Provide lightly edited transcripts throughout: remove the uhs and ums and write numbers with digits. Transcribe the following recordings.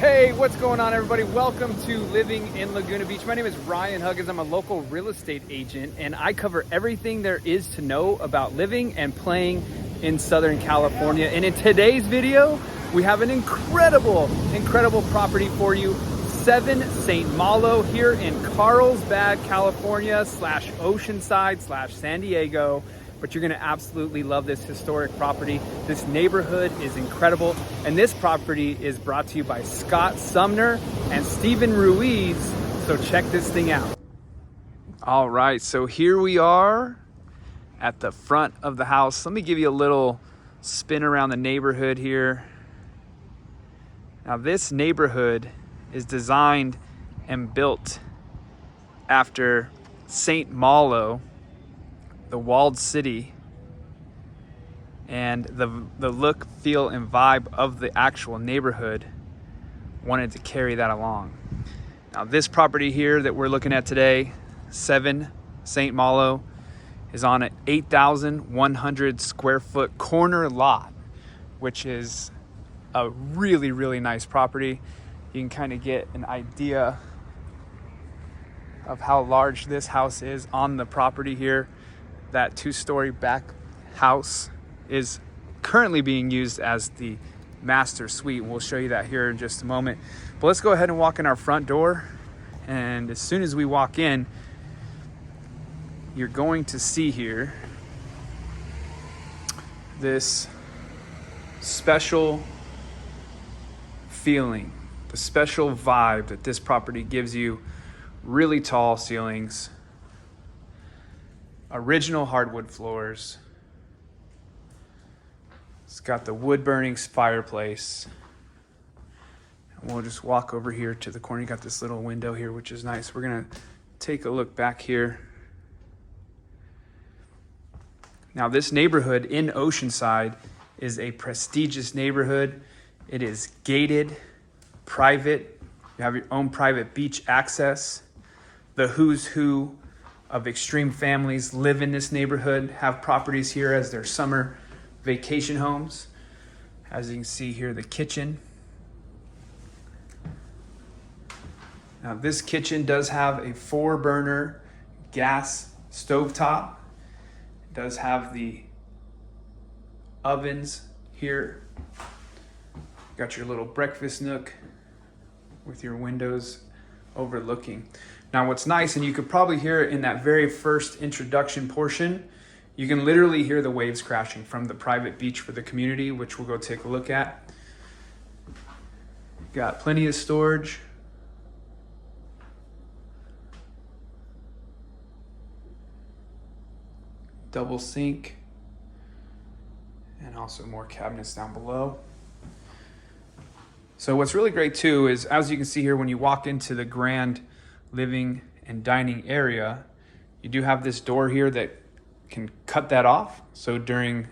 Hey, what's going on, everybody? Welcome to Living in Laguna Beach. My name is Ryan Huggins. I'm a local real estate agent, and I cover everything there is to know about living and playing in Southern California. And in today's video, we have an incredible property for you. 7 St. Malo here in Carlsbad, California / Oceanside / San Diego. But you're gonna absolutely love this historic property. This neighborhood is incredible. And this property is brought to you by Sumner and Ruiz. So check this thing out. All right, so here we are at the front of the house. Let me give you a little spin around the neighborhood here. Now this neighborhood is designed and built after St. Malo, the walled city, and the look, feel, and vibe of the actual neighborhood wanted to carry that along. Now this property here that we're looking at today, 7 St. Malo, is on an 8,100 square foot corner lot, which is a really nice property. You can kind of get an idea of how large this house is on the property here. That 2-story back house is currently being used as the master suite. We'll show you that here in just a moment. But let's go ahead and walk in our front door. And as soon as we walk in, you're going to see here this special feeling, the special vibe that this property gives you. Really tall ceilings, original hardwood floors. It's got the wood burning fireplace. And we'll just walk over here to the corner. You got this little window here, which is nice. We're gonna take a look back here. Now this neighborhood in Oceanside is a prestigious neighborhood. It is gated, private. You have your own private beach access. The who's who of extreme families live in this neighborhood, have properties here as their summer vacation homes. As you can see here, the kitchen. Now this kitchen does have a 4-burner gas stovetop. It does have the ovens here. Got your little breakfast nook with your windows overlooking. Now what's nice, and you could probably hear it in that very first introduction portion, you can literally hear the waves crashing from the private beach for the community, which we'll go take a look at. Got plenty of storage. Double sink. And also more cabinets down below. So what's really great too is, as you can see here, when you walk into the grand living and dining area, you do have this door here that can cut that off. So during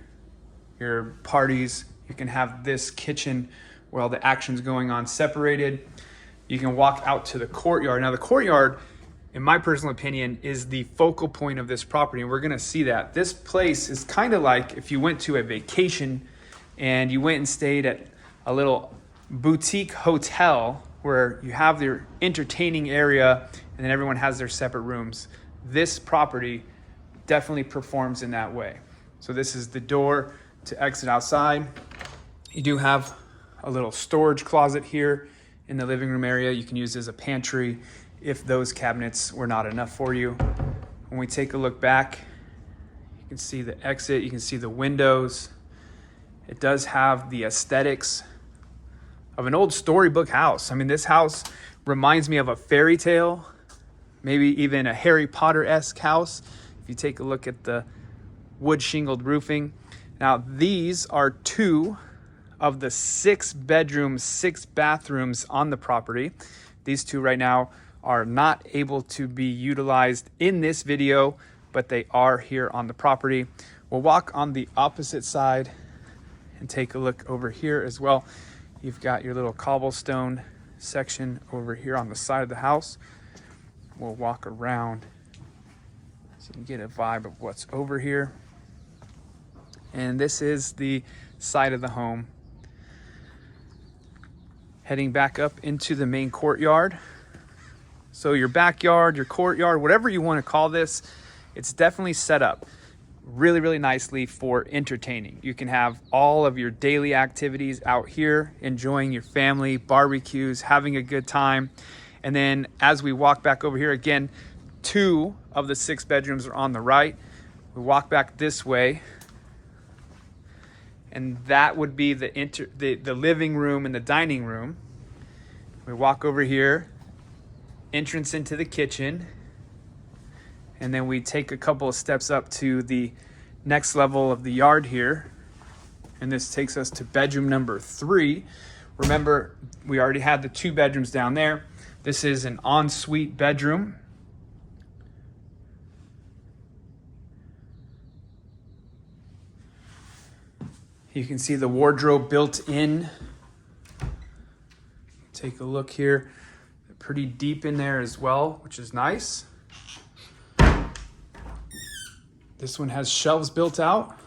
your parties, you can have this kitchen where all the action's going on separated. You can walk out to the courtyard. Now the courtyard, in my personal opinion, is the focal point of this property, and we're gonna see that. This place is kind of like if you went to a vacation and you went and stayed at a little boutique hotel where you have their entertaining area and then everyone has their separate rooms. This property definitely performs in that way. So this is the door to exit outside. You do have a little storage closet here in the living room area. You can use as a pantry if those cabinets were not enough for you. When we take a look back, you can see the exit, you can see the windows. It does have the aesthetics of an old storybook house. I mean, this house reminds me of a fairy tale, maybe even a Harry Potter-esque house. If you take a look at the wood shingled roofing. Now, these are 2 of the 6 bedrooms, 6 bathrooms on the property. These 2 right now are not able to be utilized in this video, but they are here on the property. We'll walk on the opposite side and take a look over here as well. You've got your little cobblestone section over here on the side of the house. We'll walk around so you can get a vibe of what's over here. And this is the side of the home. Heading back up into the main courtyard. So your backyard, your courtyard, whatever you want to call this, it's definitely set up really, really nicely for entertaining. You can have all of your daily activities out here, enjoying your family, barbecues, having a good time. And then as we walk back over here, again, 2 of the 6 bedrooms are on the right. We walk back this way, and that would be the living room and the dining room. We walk over here, entrance into the kitchen, and then we take a couple of steps up to the next level of the yard here, and this takes us to bedroom number 3. Remember, we already had the 2 bedrooms down there. This is an ensuite bedroom. You can see the wardrobe built in. Take a look here. Pretty deep in there as well, which is nice. This one has shelves built out.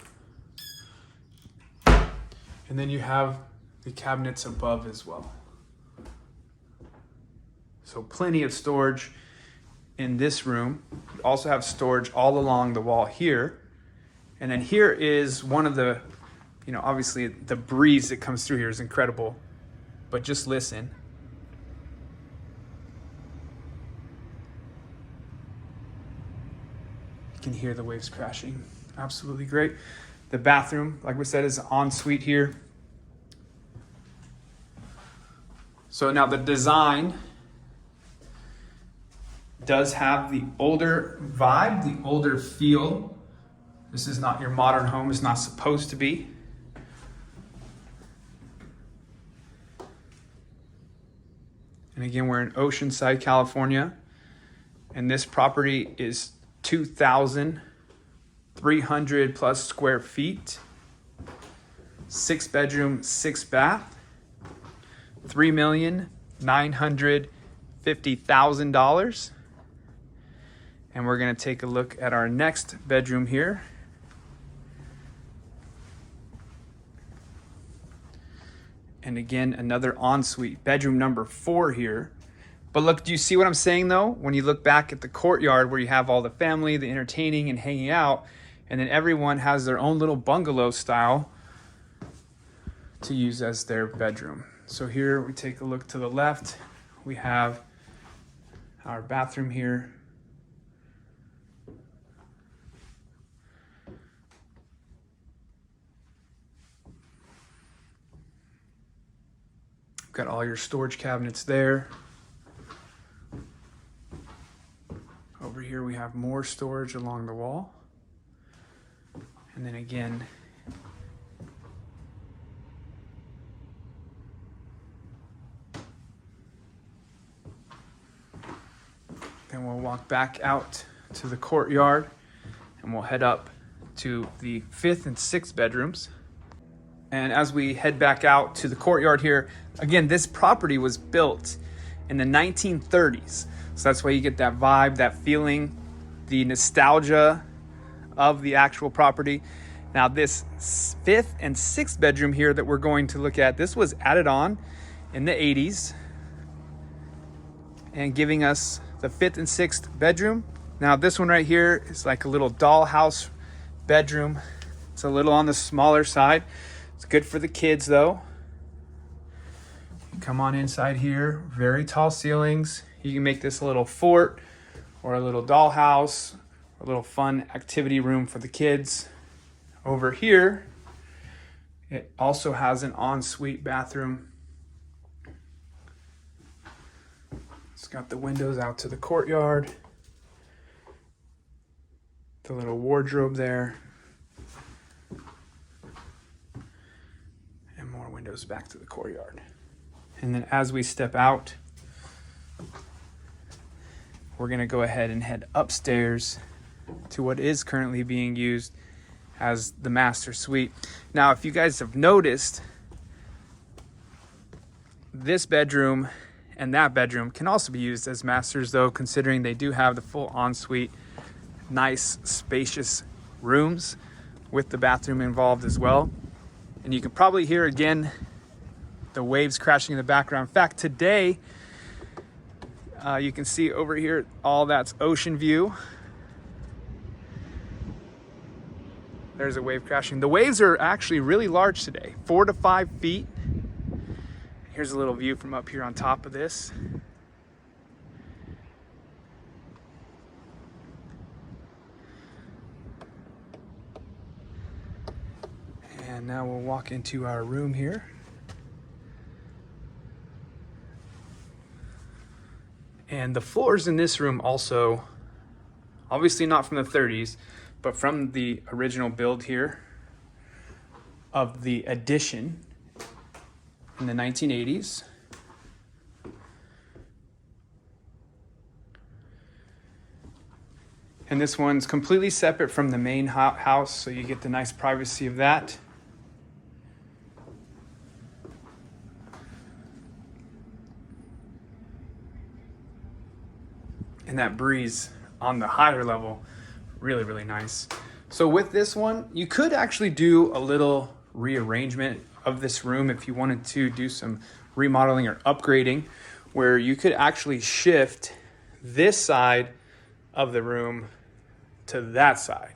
And then you have the cabinets above as well. So plenty of storage in this room. You also have storage all along the wall here. And then here is one of the, obviously the breeze that comes through here is incredible, but just listen. You can hear the waves crashing. Absolutely great. The bathroom, like we said, is an ensuite here. So now the design does have the older vibe, the older feel. This is not your modern home. It's not supposed to be. And again, we're in Oceanside, California. And this property is 2,300 plus square feet. 6 bedroom, 6 bath. $3,950,000. And we're going to take a look at our next bedroom here. And again, another ensuite, bedroom number 4 here. But look, do you see what I'm saying though? When you look back at the courtyard where you have all the family, the entertaining and hanging out, and then everyone has their own little bungalow style to use as their bedroom. So here we take a look to the left. We have our bathroom here. Got all your storage cabinets there. Over here we have more storage along the wall. And then again, then we'll walk back out to the courtyard and we'll head up to the 5th and 6th bedrooms. And as we head back out to the courtyard here, again, this property was built in the 1930s. So that's why you get that vibe, that feeling, the nostalgia of the actual property. Now this 5th and 6th bedroom here that we're going to look at, this was added on in the 80s and giving us the 5th and 6th bedroom. Now this one right here is like a little dollhouse bedroom. It's a little on the smaller side. It's good for the kids though. You come on inside here, very tall ceilings. You can make this a little fort or a little dollhouse, or a little fun activity room for the kids. Over here, it also has an ensuite bathroom. It's got the windows out to the courtyard. The little wardrobe there. Windows back to the courtyard. And then as we step out, we're going to go ahead and head upstairs to what is currently being used as the master suite. Now, if you guys have noticed, this bedroom and that bedroom can also be used as masters though, considering they do have the full ensuite, nice, spacious rooms with the bathroom involved as well. And you can probably hear again the waves crashing in the background. In fact, today, you can see over here, all that's ocean view. There's a wave crashing. The waves are actually really large today, 4 to 5 feet. Here's a little view from up here on top of this. And now we'll walk into our room here. And the floors in this room also, obviously not from the 30s, but from the original build here of the addition in the 1980s. And this one's completely separate from the main house, so you get the nice privacy of that. And that breeze on the higher level, really, really nice. So with this one, you could actually do a little rearrangement of this room if you wanted to do some remodeling or upgrading, where you could actually shift this side of the room to that side.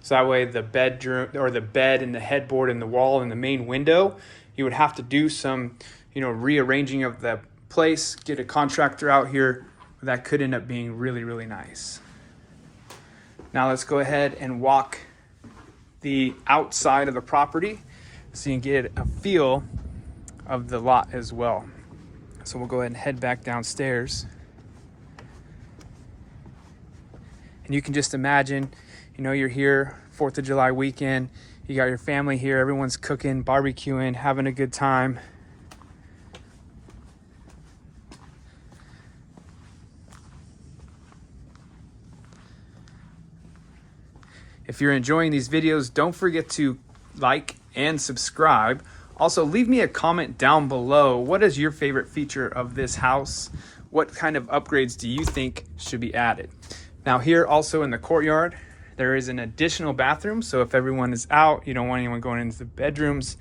So that way the bedroom or the bed and the headboard and the wall and the main window, you would have to do some, rearranging of the place, get a contractor out here. That could end up being really, really nice. Now let's go ahead and walk the outside of the property so you can get a feel of the lot as well. So we'll go ahead and head back downstairs. And you can just imagine, you're here, 4th of July weekend, you got your family here, everyone's cooking, barbecuing, having a good time. If you're enjoying these videos, don't forget to like and subscribe. Also, leave me a comment down below. What is your favorite feature of this house? What kind of upgrades do you think should be added? Now here also in the courtyard, there is an additional bathroom. So if everyone is out, you don't want anyone going into the bedrooms,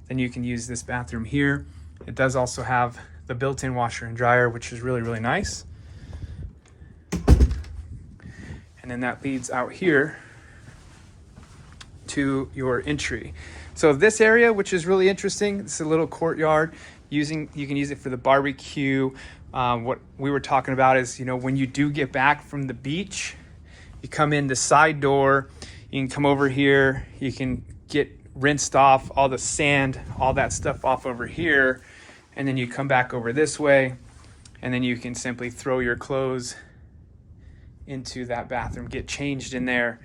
then you can use this bathroom here. It does also have the built-in washer and dryer, which is really, really nice. And then that leads out here to your entry. So this area, which is really interesting, it's a little courtyard. You can use it for the barbecue. What we were talking about is, when you do get back from the beach, you come in the side door, you can come over here, you can get rinsed off all the sand, all that stuff off over here, and then you come back over this way, and then you can simply throw your clothes into that bathroom, get changed in there,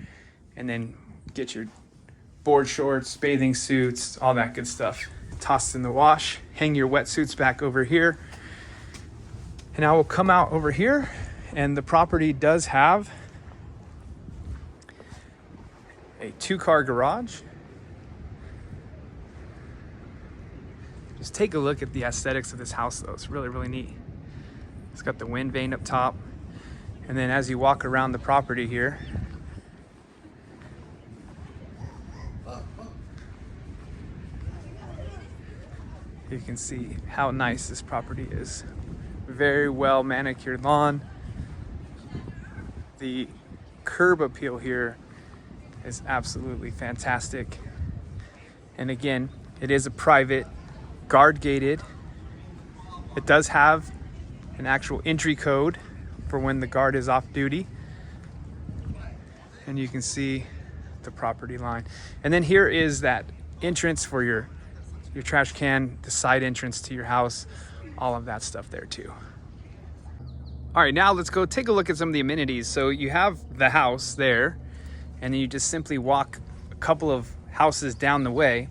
and then get your board shorts, bathing suits, all that good stuff tossed in the wash. Hang your wetsuits back over here. And I will come out over here, and the property does have a 2-car garage. Just take a look at the aesthetics of this house though. It's really, really neat. It's got the wind vane up top. And then as you walk around the property here, you can see how nice this property is. Very well manicured lawn. The curb appeal here is absolutely fantastic. And again, it is a private, guard gated. It does have an actual entry code for when the guard is off duty. And you can see the property line. And then here is that entrance for your trash can, the side entrance to your house, all of that stuff there too. All right, now let's go take a look at some of the amenities. So you have the house there, and then you just simply walk a couple of houses down the way,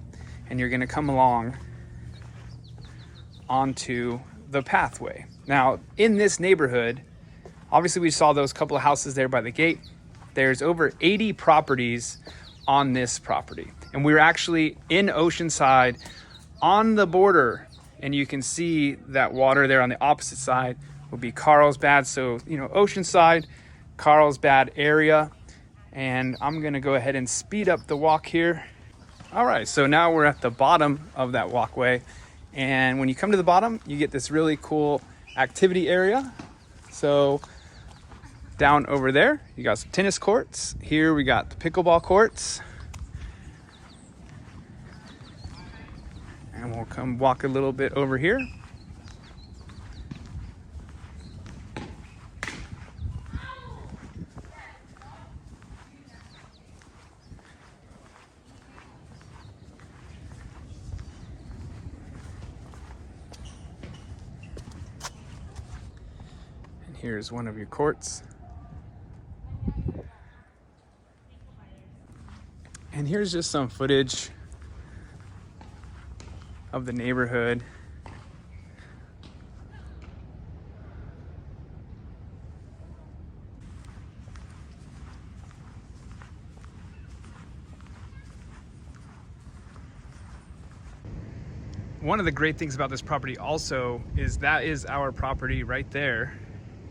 and you're gonna come along onto the pathway. Now, in this neighborhood, obviously we saw those couple of houses there by the gate. There's over 80 properties on this property. And we're actually in Oceanside, on the border, and you can see that water there on the opposite side will be Carlsbad. So, Oceanside, Carlsbad area. And I'm gonna go ahead and speed up the walk here. All right, so now we're at the bottom of that walkway, And when you come to the bottom, you get this really cool activity area. So down over there, you got some tennis courts. Here we got the pickleball courts. And we'll come walk a little bit over here. And here's one of your courts. And here's just some footage of the neighborhood. One of the great things about this property also is that is our property right there.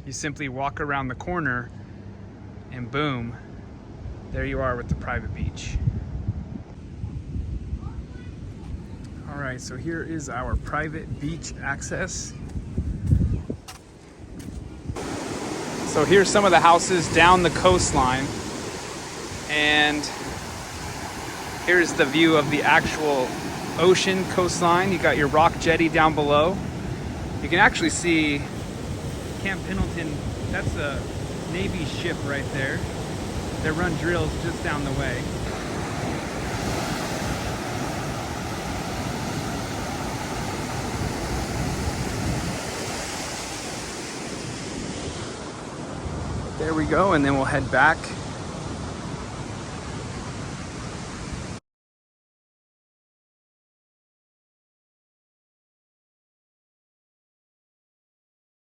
You simply walk around the corner and boom, there you are with the private beach. All right, so here is our private beach access. So here's some of the houses down the coastline, and here's the view of the actual ocean coastline. You got your rock jetty down below. You can actually see Camp Pendleton. That's a Navy ship right there. They run drills just down the way. There we go, and then we'll head back